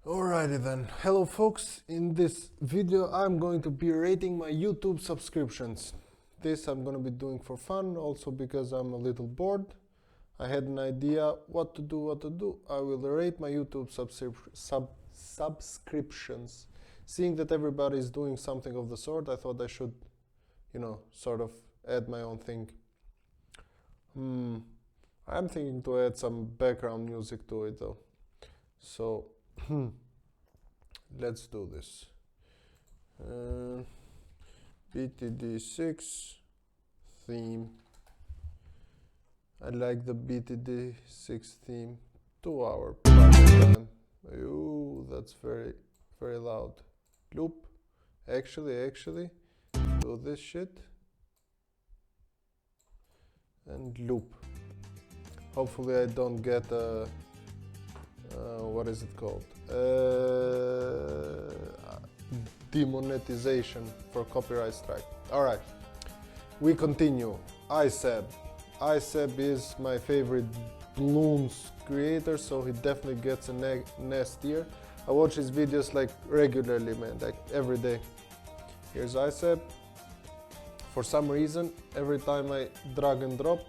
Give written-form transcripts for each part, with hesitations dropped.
Alrighty then, hello folks, in this video I'm going to be rating my YouTube subscriptions. This I'm going to be doing for fun, also because I'm a little bored. I had an idea what to do. I will rate my YouTube subscriptions. Seeing that everybody is doing something of the sort, I thought I should, sort of add my own thing. I'm thinking to add some background music to it though. So let's do this. BTD6 theme. I like the BTD6 theme. 2 hour time. Ooh, that's very loud. Loop. Actually, do this shit and loop. Hopefully I don't get a what is it called? Demonetization for copyright strike. Alright, we continue. ISEB. ISEB is my favorite balloons creator, so he definitely gets a S tier. I watch his videos like regularly, man, like every day. Here's ISEB. For some reason, every time I drag and drop,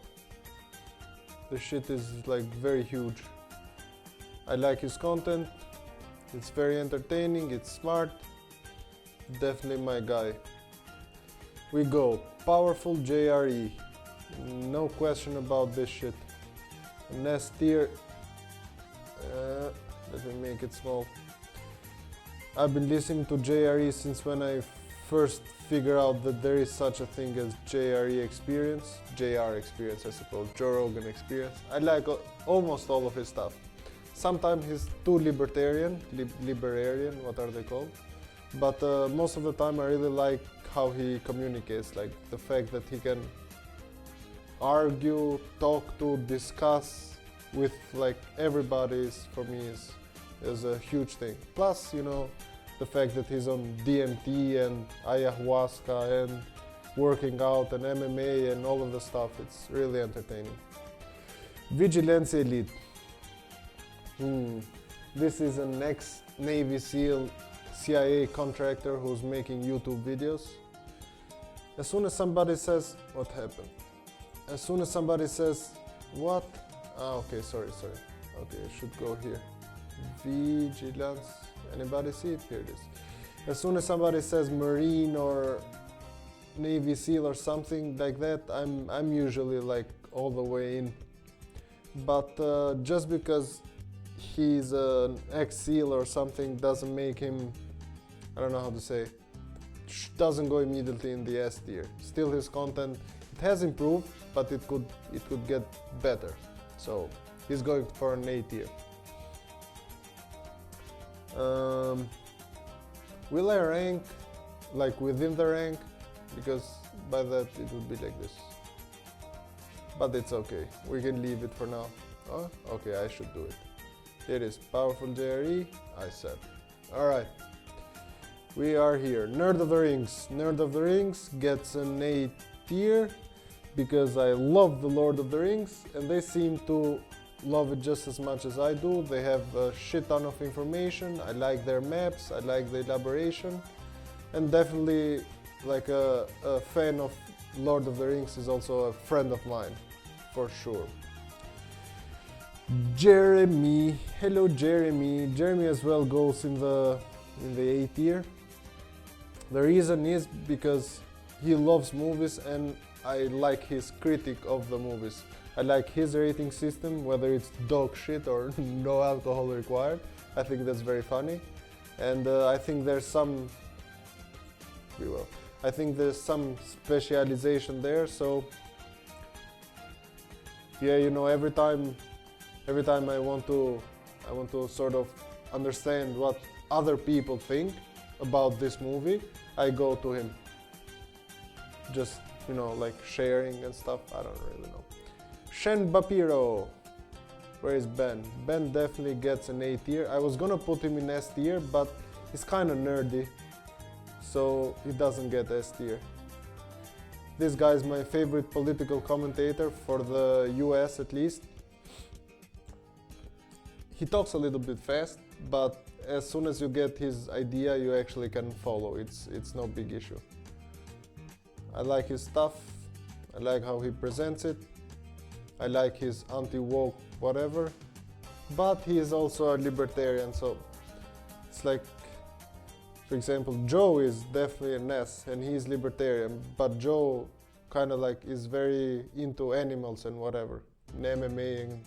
the shit is like very huge. I like his content, it's very entertaining, it's smart, definitely my guy. We go, powerful JRE, no question about this shit. An S tier, let me make it small. I've been listening to JRE since when I first figured out that there is such a thing as JRE experience, JR experience I suppose, Joe Rogan experience. I like almost all of his stuff. Sometimes he's too libertarian, what are they called? But most of the time I really like how he communicates, like the fact that he can argue, talk to, discuss with like everybody for me is a huge thing. Plus, the fact that he's on DMT and ayahuasca and working out and MMA and all of the stuff, it's really entertaining. Vigilance Elite. This is an ex-Navy SEAL CIA contractor who's making YouTube videos. As soon as somebody says, what happened? As soon as somebody says, what? Okay, sorry. Okay, I should go here. Vigilance. Anybody see it? Here it is. As soon as somebody says Marine or Navy SEAL or something like that, I'm usually like all the way in. But just because he's an ex-SEAL or something doesn't make him, I don't know how to say, doesn't go immediately in the S tier. Still his content, it has improved, but it could get better. So he's going for an A tier. Will I rank like within the rank? Because by that it would be like this. But it's okay, we can leave it for now. Oh, okay, I should do it. It is powerful JRE, ISEB. Alright, we are here. Nerd of the Rings. Nerd of the Rings gets an A tier because I love the Lord of the Rings and they seem to love it just as much as I do. They have a shit ton of information. I like their maps, I like the elaboration, and definitely like a fan of Lord of the Rings is also a friend of mine, for sure. Jeremy, hello Jeremy. Jeremy as well goes in the A tier. The reason is because he loves movies and I like his critique of the movies. I like his rating system, whether it's dog shit or no alcohol required. I think that's very funny, and I think there's some specialization there. So yeah, every time I want to sort of understand what other people think about this movie, I go to him. Just, like sharing and stuff, I don't really know. Shen Bapiro. Where is Ben? Ben definitely gets an A tier. I was gonna put him in S tier, but he's kinda nerdy, so he doesn't get S tier. This guy is my favorite political commentator for the US at least. He talks a little bit fast, but as soon as you get his idea, you actually can follow. It's no big issue. I like his stuff. I like how he presents it. I like his anti-woke whatever. But he is also a libertarian, so it's like, for example, Joe is definitely an S and he's libertarian, but Joe kind of like is very into animals and whatever, and MMA,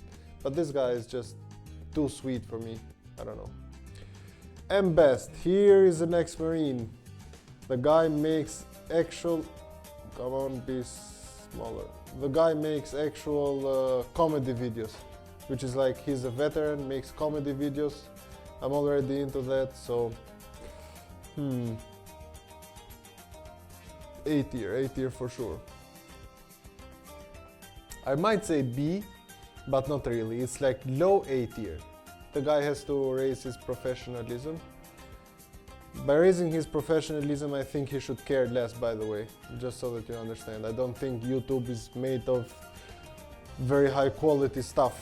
but this guy is just too sweet for me. I don't know. And best, here is an ex-Marine. The guy makes actual, come on, be smaller. The guy makes actual comedy videos, which is like he's a veteran, makes comedy videos. I'm already into that, so A tier for sure. I might say B, but not really. It's like low A tier. The guy has to raise his professionalism. By raising his professionalism, I think he should care less, by the way, just so that you understand. I don't think YouTube is made of very high quality stuff.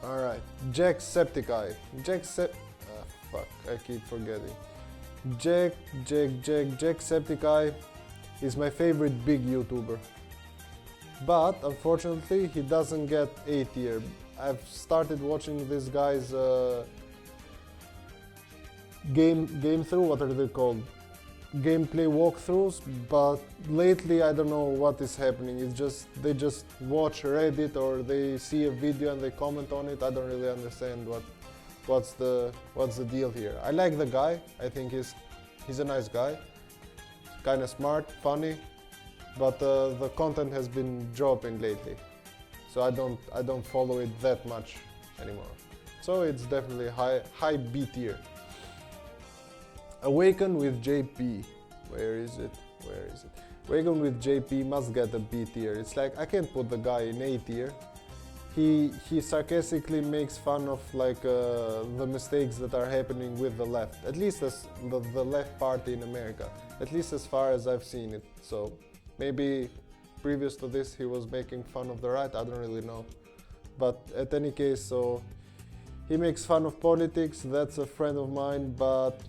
Alright, Jacksepticeye. Fuck, I keep forgetting. Jacksepticeye is my favorite big YouTuber. But unfortunately, he doesn't get A tier. I've started watching this guy's game through, what are they called? Gameplay walkthroughs, but lately I don't know what is happening. It's just they just watch Reddit or they see a video and they comment on it. I don't really understand what's the deal here. I like the guy. I think he's a nice guy, kind of smart, funny, but the content has been dropping lately, so I don't follow it that much anymore. So it's definitely high B tier. Awaken with JP. Where is it? Awaken with JP must get a B tier. It's like I can't put the guy in A tier. He sarcastically makes fun of like the mistakes that are happening with the left. At least as the left party in America. At least as far as I've seen it. So maybe previous to this he was making fun of the right. I don't really know. But at any case, so he makes fun of politics. That's a friend of mine, but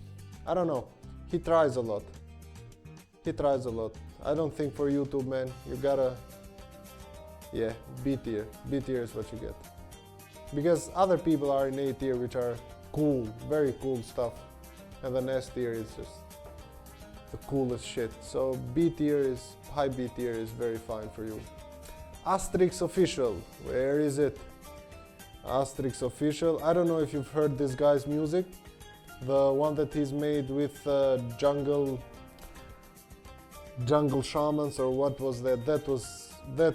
I don't know, he tries a lot. I don't think for YouTube, man, you gotta, yeah, B tier. B tier is what you get. Because other people are in A tier, which are cool, very cool stuff. And then S tier is just the coolest shit. So high B tier is very fine for you. Asterix Official, where is it? Asterix Official, I don't know if you've heard this guy's music. The one that he's made with jungle shamans, or what was that? That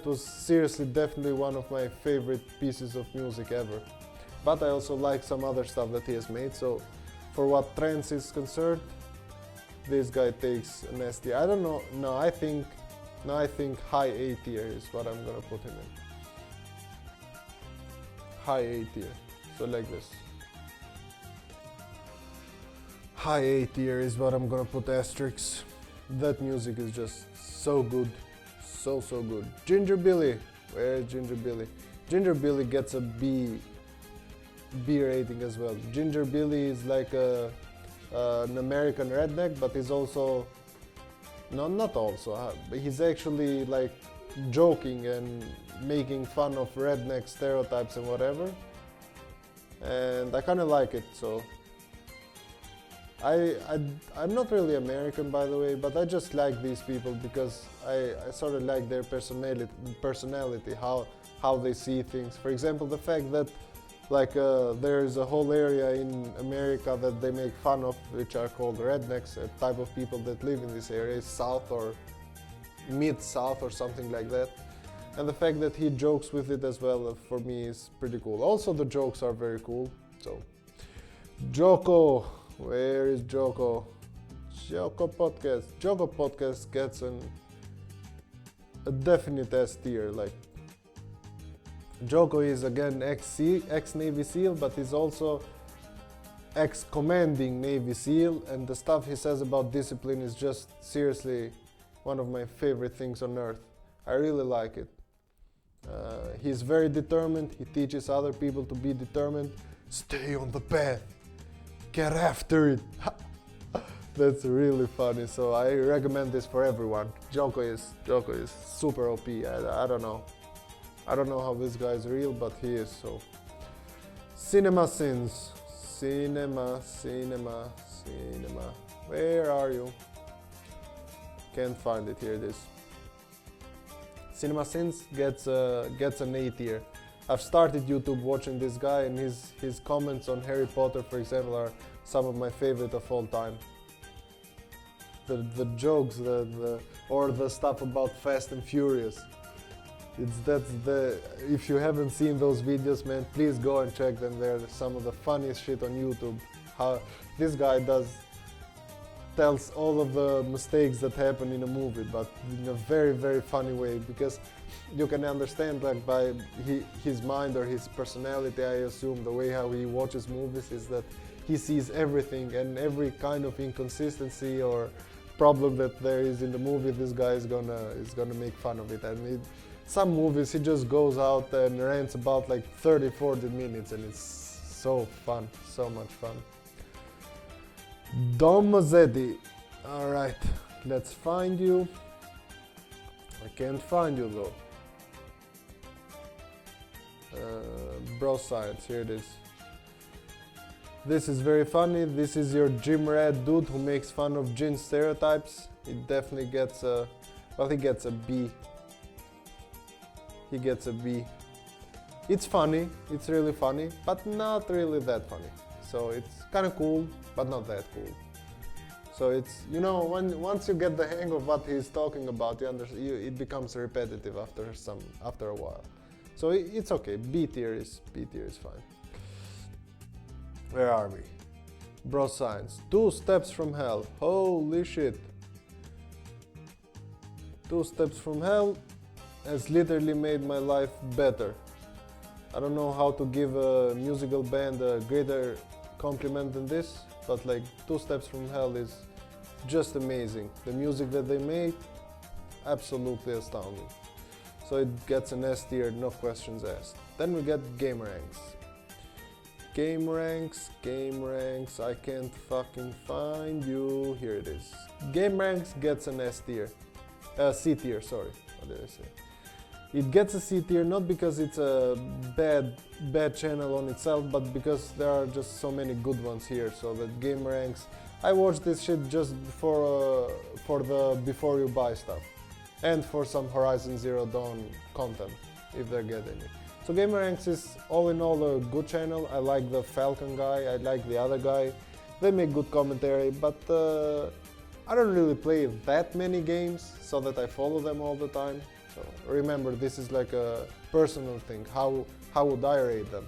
was seriously definitely one of my favorite pieces of music ever. But I also like some other stuff that he has made, so for what trance is concerned, this guy takes an S tier. I don't know, I think high A tier is what I'm gonna put him in. High A tier, so like this. High A tier is what I'm gonna put asterisks. That music is just so good. So good. Ginger Billy. Where is Ginger Billy? Ginger Billy gets a B rating as well. Ginger Billy is like an American redneck, but he's also... No, not also. But he's actually like joking and making fun of redneck stereotypes and whatever. And I kind of like it, so... I'm not really American, by the way, but I just like these people because I sort of like their personality, how they see things. For example, the fact that like there's a whole area in America that they make fun of, which are called rednecks, a type of people that live in this area, South or Mid-South or something like that. And the fact that he jokes with it as well, for me, is pretty cool. Also, the jokes are very cool. So, Joko. Where is Joko? Joko Podcast. Joko Podcast gets a definite S tier. Like, Joko is again ex-Navy SEAL, but he's also ex-commanding Navy SEAL, and the stuff he says about discipline is just seriously one of my favorite things on earth. I really like it. He's very determined. He teaches other people to be determined. Stay on the path. Get after it. That's really funny. So I recommend this for everyone. Joko is super OP. I don't know. I don't know how this guy is real, but he is. So Cinema Sins. Cinema. Where are you? Can't find it. Here it is. Cinema Sins gets an A tier. I've started YouTube watching this guy, and his comments on Harry Potter, for example, are some of my favorite of all time. The jokes, or the stuff about Fast and Furious. If you haven't seen those videos, man, please go and check them. They're some of the funniest shit on YouTube. How this guy tells all of the mistakes that happen in a movie, but in a very, very funny way, because you can understand, like, by his mind or his personality, I assume, the way how he watches movies is that he sees everything, and every kind of inconsistency or problem that there is in the movie, this guy is gonna make fun of it. And some movies he just goes out and rants about like 30-40 minutes, and it's so fun, so much fun. Dom Mazzetti. Alright, let's find you. I can't find you though. Bro Science, here it is. This is very funny. This is your gym rat dude who makes fun of gym stereotypes. It definitely gets a, well, he gets a B. He gets a B. It's funny, it's really funny, but not really that funny. So it's kind of cool, but not that cool. So it's, you know, once you get the hang of what he's talking about, it becomes repetitive after a while. So it's okay. B tier is fine. Where are we? Bro Science. 2 Steps from Hell. Holy shit. 2 Steps from Hell has literally made my life better. I don't know how to give a musical band a greater compliment than this, but like 2 Steps from Hell is just amazing. The music that they made, absolutely astounding. So it gets an S tier, no questions asked. Then we get Game Ranks. Game Ranks, I can't fucking find you. Here it is. Game Ranks gets an S tier. C tier, sorry. What did I say? It gets a C tier not because it's a bad channel on itself, but because there are just so many good ones here. So that Game Ranks, I watched this shit just for the before you buy stuff, and for some Horizon Zero Dawn content, if they get any. So Game Ranks is all in all a good channel. I like the Falcon guy, I like the other guy. They make good commentary, but I don't really play that many games so that I follow them all the time. So remember, this is like a personal thing. How would I rate them?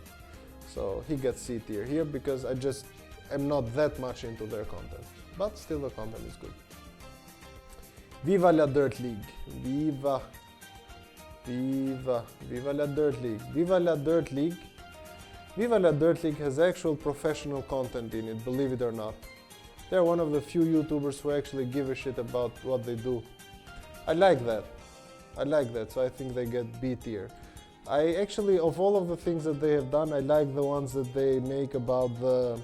So he gets C tier here because I just am not that much into their content, but still the content is good. Viva la Dirt League. Viva la Dirt League. Viva la Dirt League. Viva la Dirt League has actual professional content in it, believe it or not. They're one of the few YouTubers who actually give a shit about what they do. I like that, so I think they get B tier. I actually, of all of the things that they have done, I like the ones that they make about the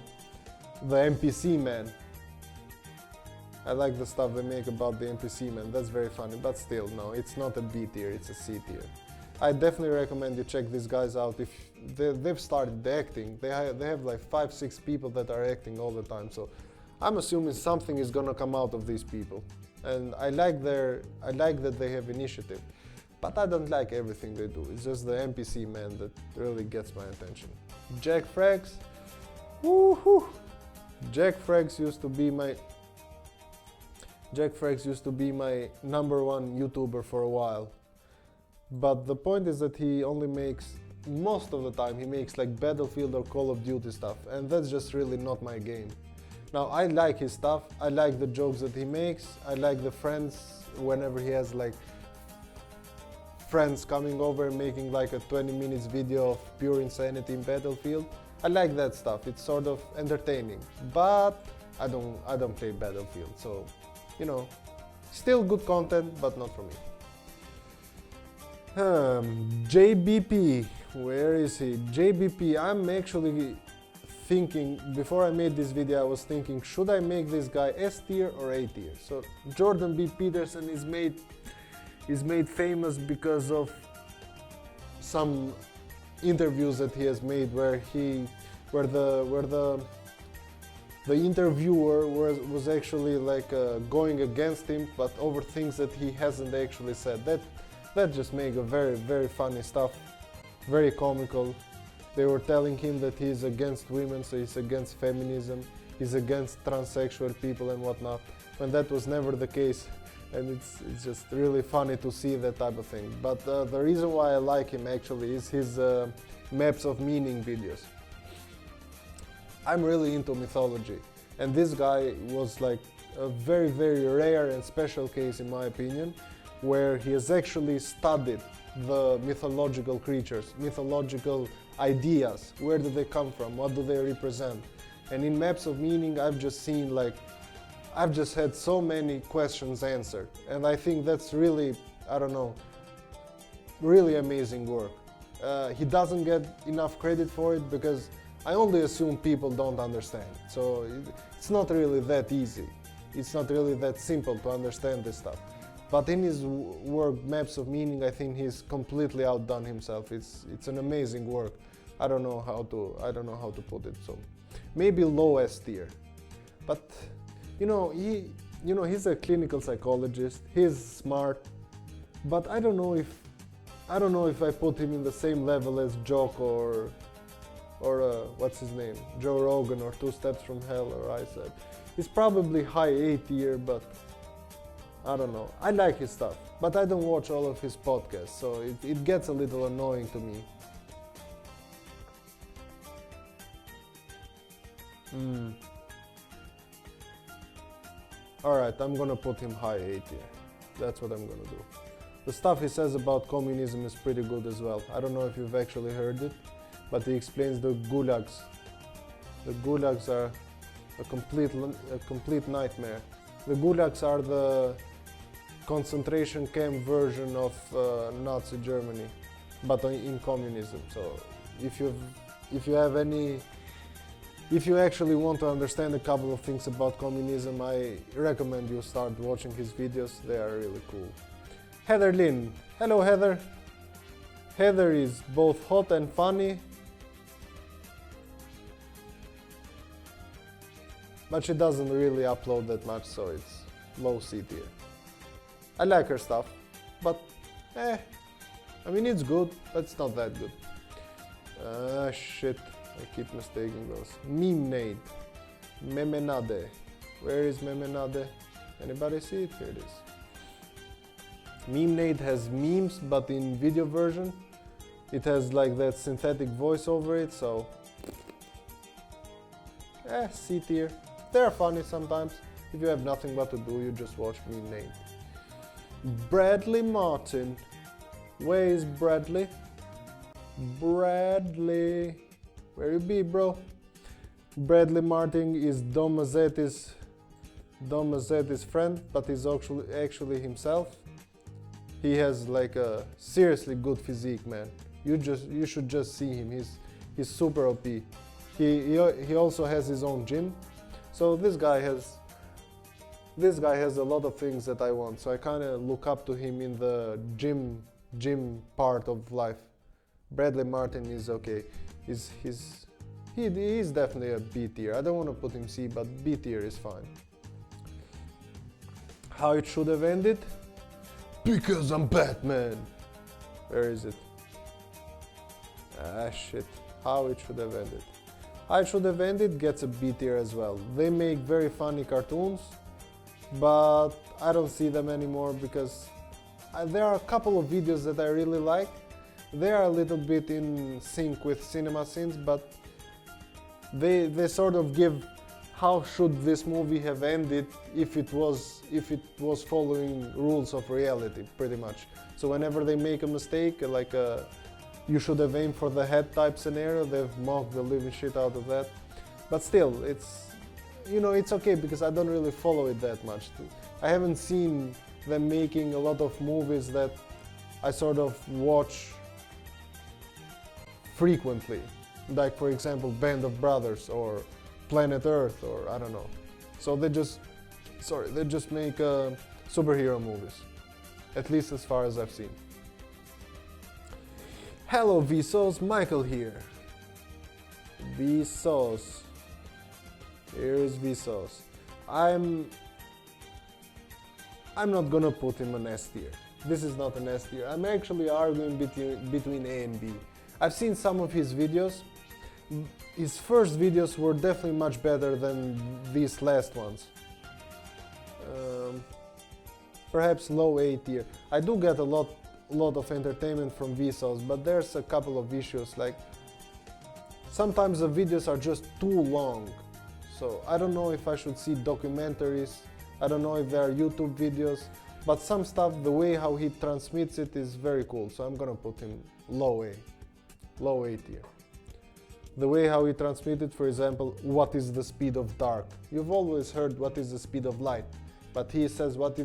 NPC man. I like the stuff they make about the NPC man, that's very funny, but still, no, it's not a B tier, it's a C tier. I definitely recommend you check these guys out if they've started acting. They have like 5-6 people that are acting all the time, so I'm assuming something is gonna come out of these people. And I like that they have initiative, but I don't like everything they do. It's just the NPC man that really gets my attention. Jack Frags, woohoo! Jack Frags used to be my #1 YouTuber for a while. But the point is that he only makes, most of the time, he makes like Battlefield or Call of Duty stuff, and that's just really not my game. Now, I like his stuff, I like the jokes that he makes, I like the friends, whenever he has like friends coming over and making like a 20 minutes video of pure insanity in Battlefield. I like that stuff, it's sort of entertaining, but I don't play Battlefield, so, you know, still good content, but not for me. JBP, where is he? JBP, I'm actually thinking, before I made this video, I was thinking, should I make this guy S tier or A tier? So Jordan B. Peterson is made famous because of some interviews that he has made where the interviewer was actually like going against him, but over things that he hasn't actually said. That just made a very, very funny stuff, very comical. They were telling him that he's against women, so he's against feminism, he's against transsexual people and whatnot, when that was never the case. And it's just really funny to see that type of thing. But the reason why I like him actually is his maps of meaning videos. I'm really into mythology, and this guy was like a very, very rare and special case in my opinion, where he has actually studied the mythological creatures, mythological ideas. Where do they come from? What do they represent? And in maps of meaning, I've just had so many questions answered, and I think that's really, I don't know, really amazing work. He doesn't get enough credit for it because I only assume people don't understand. So it's not really that easy. It's not really that simple to understand this stuff. But in his work, Maps of Meaning, I think he's completely outdone himself. It's an amazing work. I don't know how to put it. So maybe low S tier. But he's a clinical psychologist. He's smart. But I don't know if I put him in the same level as Joko or what's his name, Joe Rogan, or Two Steps from Hell, or I said. He's probably high A tier, but I don't know. I like his stuff, but I don't watch all of his podcasts, so it gets a little annoying to me. Alright, I'm gonna put him high A tier. That's what I'm gonna do. The stuff he says about communism is pretty good as well. I don't know if you've actually heard it, but he explains the gulags. The gulags are a complete nightmare. The gulags are the concentration camp version of Nazi Germany, but in communism. So if you actually want to understand a couple of things about communism, I recommend you start watching his videos. They are really cool. Heather Lynn. Hello, Heather. Heather is both hot and funny, but she doesn't really upload that much, so it's low C tier. I like her stuff, but I mean, it's good, but it's not that good. Shit, I keep mistaking those. Memenade. Memenade. Where is Memenade? Anybody see it? Here it is. Memenade has memes, but in video version. It has like that synthetic voice over it, so C tier. They're funny sometimes. If you have nothing but to do, you just watch Memenade. Bradley Martin. Where is Bradley? Bradley. Where you be, bro? Bradley Martin is Dom Mazzetti's friend, but he's actually himself. He has like a seriously good physique, man. You should just see him. He's super OP. He also has his own gym. So this guy has a lot of things that I want. So I kind of look up to him in the gym part of life. Bradley Martin is okay. He is definitely a B tier. I don't want to put him C, but B tier is fine. How it should have ended? Because I'm Batman. Where is it? Shit. How it should have ended. How it should have ended gets a B tier as well. They make very funny cartoons, but I don't see them anymore because there are a couple of videos that I really like. They are a little bit in sync with cinema scenes, but they sort of give how should this movie have ended if it was following rules of reality, pretty much. So whenever they make a mistake, like you should have aimed for the head type scenario, they've mocked the living shit out of that. But still, it's okay because I don't really follow it that much. I haven't seen them making a lot of movies that I sort of watch frequently. like for example Band of Brothers or Planet Earth or I don't know. So they just make superhero movies, at least as far as I've seen. Hello Vsauce, Michael here. Vsauce. Here's Vsauce. I'm not gonna put him an S tier. This is not an S tier. I'm actually arguing between A and B. I've seen some of his videos. His first videos were definitely much better than these last ones. Perhaps low A tier. I do get a lot of entertainment from Vsauce, but there's a couple of issues, like sometimes the videos are just too long. So I don't know if I should see documentaries, I don't know if they are YouTube videos, but some stuff, the way how he transmits it is very cool, so I'm gonna put him low A tier. The way how he transmitted, for example, what is the speed of dark? You've always heard what is the speed of light, but he says what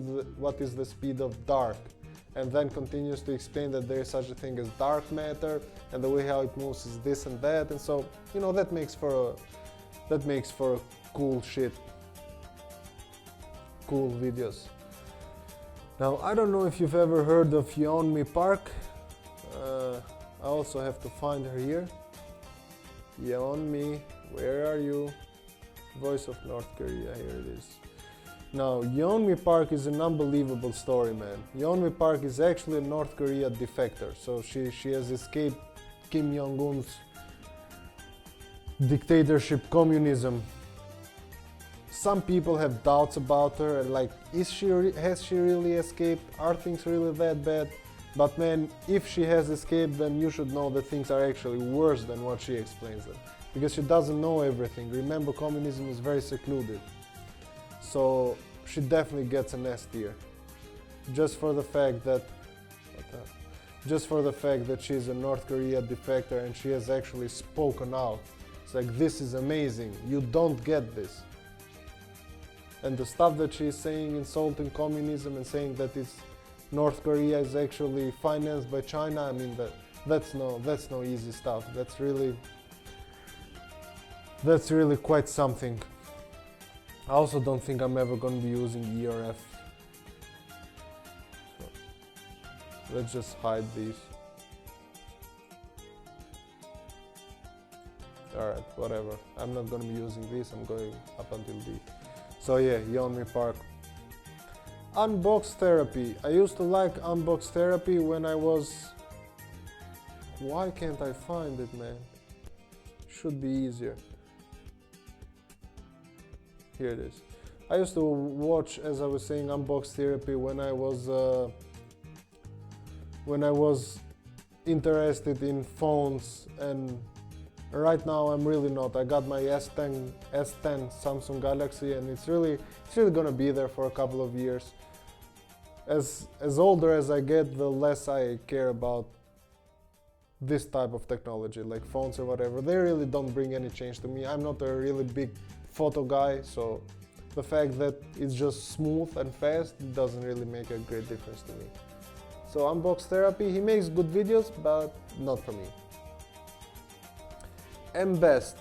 is the speed of dark, and then continues to explain that there is such a thing as dark matter, and the way how it moves is this and that, and so, you know, that makes for cool shit, cool videos. Now, I don't know if you've ever heard of Yeonmi Park. I also have to find her here. Yeonmi, where are you? Voice of North Korea, here it is. Now, Yeonmi Park is an unbelievable story, man. Yeonmi Park is actually a North Korea defector, so she has escaped Kim Jong-un's dictatorship, communism. Some people have doubts about her, like, has she really escaped? Are things really that bad? But man, if she has escaped, then you should know that things are actually worse than what she explains them, because she doesn't know everything. Remember, communism is very secluded. So she definitely gets an S tier, just for the fact that she's a North Korea defector and she has actually spoken out. It's like, this is amazing, you don't get this. And the stuff that she's saying, insulting communism and saying that it's North Korea is actually financed by China, I mean, that's no easy stuff. That's really quite something. I also don't think I'm ever going to be using ERF. So let's just hide these. Alright, whatever. I'm not going to be using these, I'm going up until D. So yeah, Yeonmi Park. Unbox therapy. I used to like unbox therapy when I was... Why can't I find it, man? Should be easier. Here it is. I used to watch, as I was saying, unbox therapy when I was interested in phones, and right now I'm really not. I got my S10 Samsung Galaxy, and it's really gonna be there for a couple of years. As older as I get, the less I care about this type of technology, like phones or whatever. They really don't bring any change to me. I'm not a really big photo guy, so the fact that it's just smooth and fast doesn't really make a great difference to me. So unbox therapy, he makes good videos, but not for me. M-Best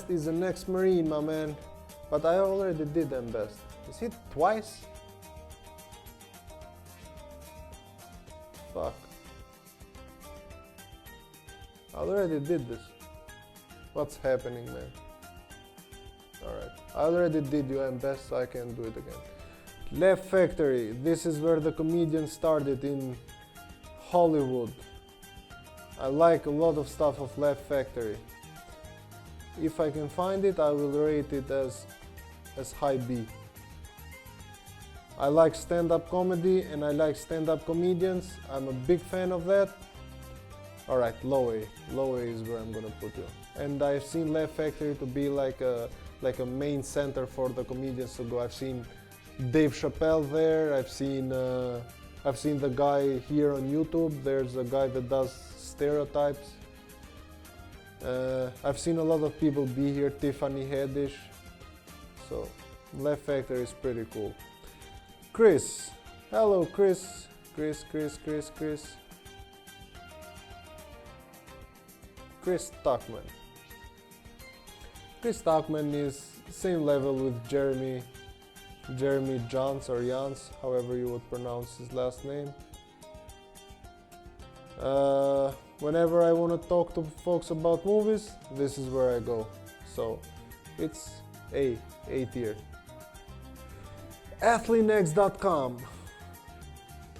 is an ex-Marine, my man, but I already did M-Best. Is it twice? Fuck. I already did this. What's happening, man? Alright, I already did you M-Best, so I can do it again. Laugh Factory, this is where the comedian started in Hollywood. I like a lot of stuff of Laugh Factory. If I can find it, I will rate it as high B. I like stand-up comedy and I like stand-up comedians. I'm a big fan of that. Alright, low A. Low A is where I'm gonna put you. And I've seen Laugh Factory to be like a main center for the comedians to go. I've seen Dave Chappelle there. I've seen the guy here on YouTube. There's a guy that does stereotypes. I've seen a lot of people be here. Tiffany Haddish. So Laugh Factory is pretty cool. Chris. Hello, Chris. Chris. Chris Stockman. Chris Stockman is same level with Jeremy Jans or Jans, however you would pronounce his last name. Whenever I want to talk to folks about movies, this is where I go. So it's A tier. AthleanX.com.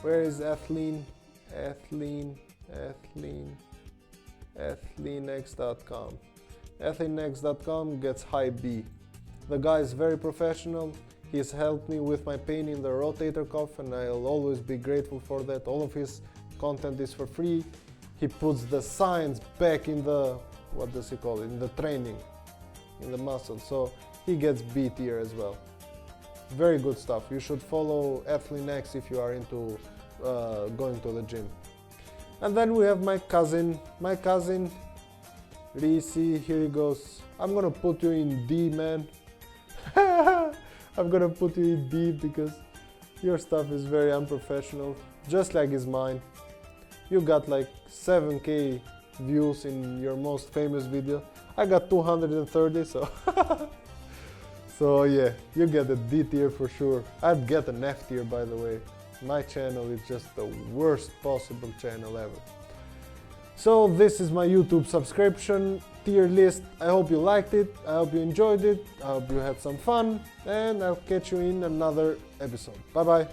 Where is AthleanX.com. AthleanX.com gets high B. The guy is very professional. He's helped me with my pain in the rotator cuff, and I'll always be grateful for that. All of his content is for free. He puts the science back in the, what does he call it, in the training, in the muscle. So he gets B tier as well. Very good stuff. You should follow AthleanX if you are into going to the gym. And then we have my cousin Reese. Here he goes. I'm gonna put you in D, man. I'm gonna put you in D because your stuff is very unprofessional, just like is mine. You got like 7K views in your most famous video. I got 230, so so yeah, you get a D tier for sure. I'd get an F tier, by the way. My channel is just the worst possible channel ever. So this is my YouTube subscription tier list. I hope you liked it. I hope you enjoyed it. I hope you had some fun, and I'll catch you in another episode. Bye bye.